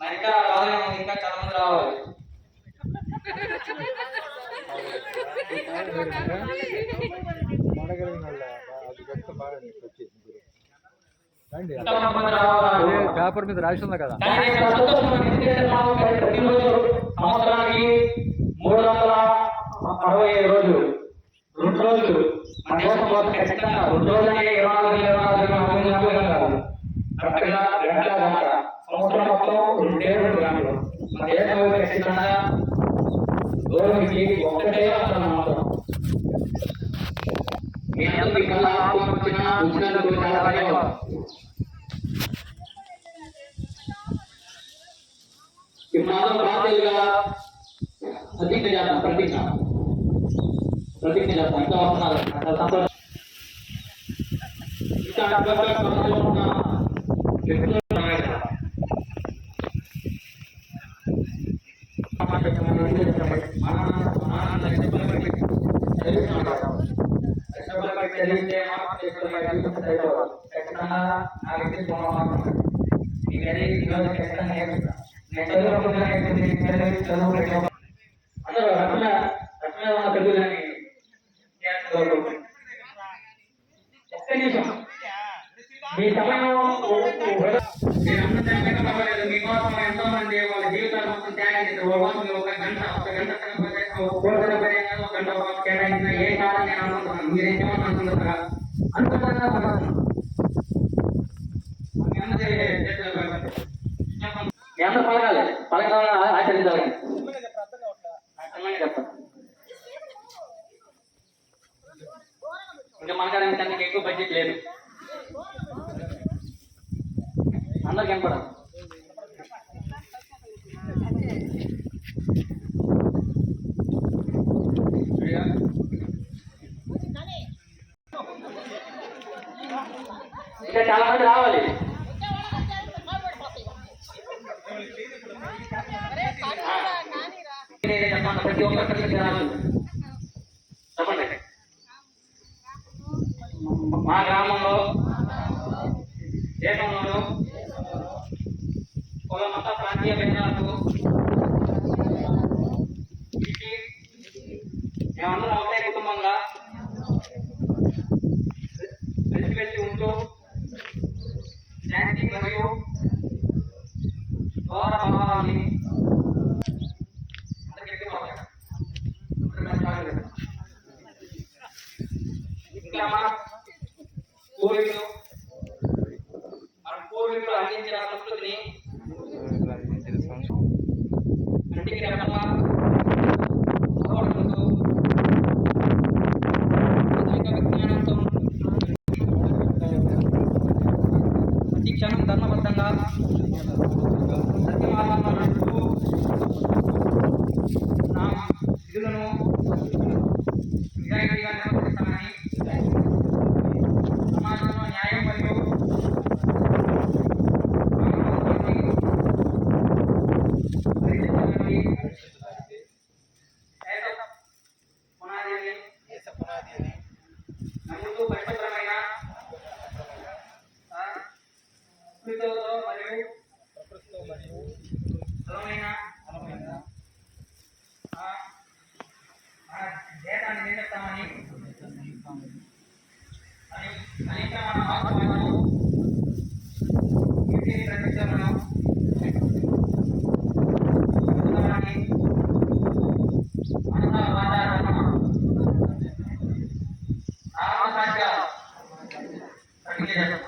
మరి ఇంకా రావాలి, ఇంకా చాలా మంది రావాలి. పేపర్ మీద రాసి ఉంది కదా. ప్రతిరోజు సంవత్సరానికి 365 రోజులు, 2 రోజులు మన దేశం కోసం ఖచ్చితంగా 2 రోజులే 24 కాదు, కరెక్ట్గా గంట సంవత్సరం మొత్తం 2 గంటలు మన దేశం ఖచ్చితంగా గౌరవించి ఒక్కటే మాత్రం మీ అందరికీ వచ్చినందుకు చాలా ధన్యవాదాలు. ఇప్పుడు మనం బాధ్యతగా ప్రతిజ్ఞ చేస్తాం. ప్రతిజ్ఞ చేస్తాం. ఇంకా వస్తున్నారు, సంతోషం. మీ సమయం మీకోసం ఎంతో మంది వాళ్ళ జీవితాలు మొత్తం త్యాగం చేస్తారు. ఒక గంట కేటాయించిన ఏ కాలం నేను అనుకుంటున్నాను. మీరేమనుకుంటున్నారా అనుకుంటున్నా ఎంత పలకాలి, పలకాలని ఆచరించాలి. చెప్తాను ఇంకా మనకి ఎక్కువ బడ్జెట్ లేదు. అందరికి కనపడాలి. ఇంకా చాలా మంది రావాలి. ప్రతి ఒక్కరికి చెప్పండి. మా గ్రామంలో దేశంలో కుల మత ప్రాంతీయ భేదాలకు మేమందరం ఒకటే కుటుంబంగా కలిసిమెలిసి ఉంటూ శాంతి మరియు గౌరవ భావాన్ని ఇంకా మన పూర్వీకులు అందించిన సంస్కృతిని ఇంటికి రెప్పలా గౌరవిస్తూ విజ్ఞానంతో ప్రతి క్షణం ధర్మబద్ధంగా సత్యమార్గంలో నడుస్తూ నా విధులను నిజాయితీగా నిర్వర్తిస్తానని, సమాజంలో న్యాయం మరియు నమ్ముతూ పరిశుభ్రమైన మరియు బలమైన దేశాన్ని నిర్మిస్తామని అనేక మన ఆత్మలను ప్రతిష్టలను ప్రతిజ్ఞ చేస్తాం.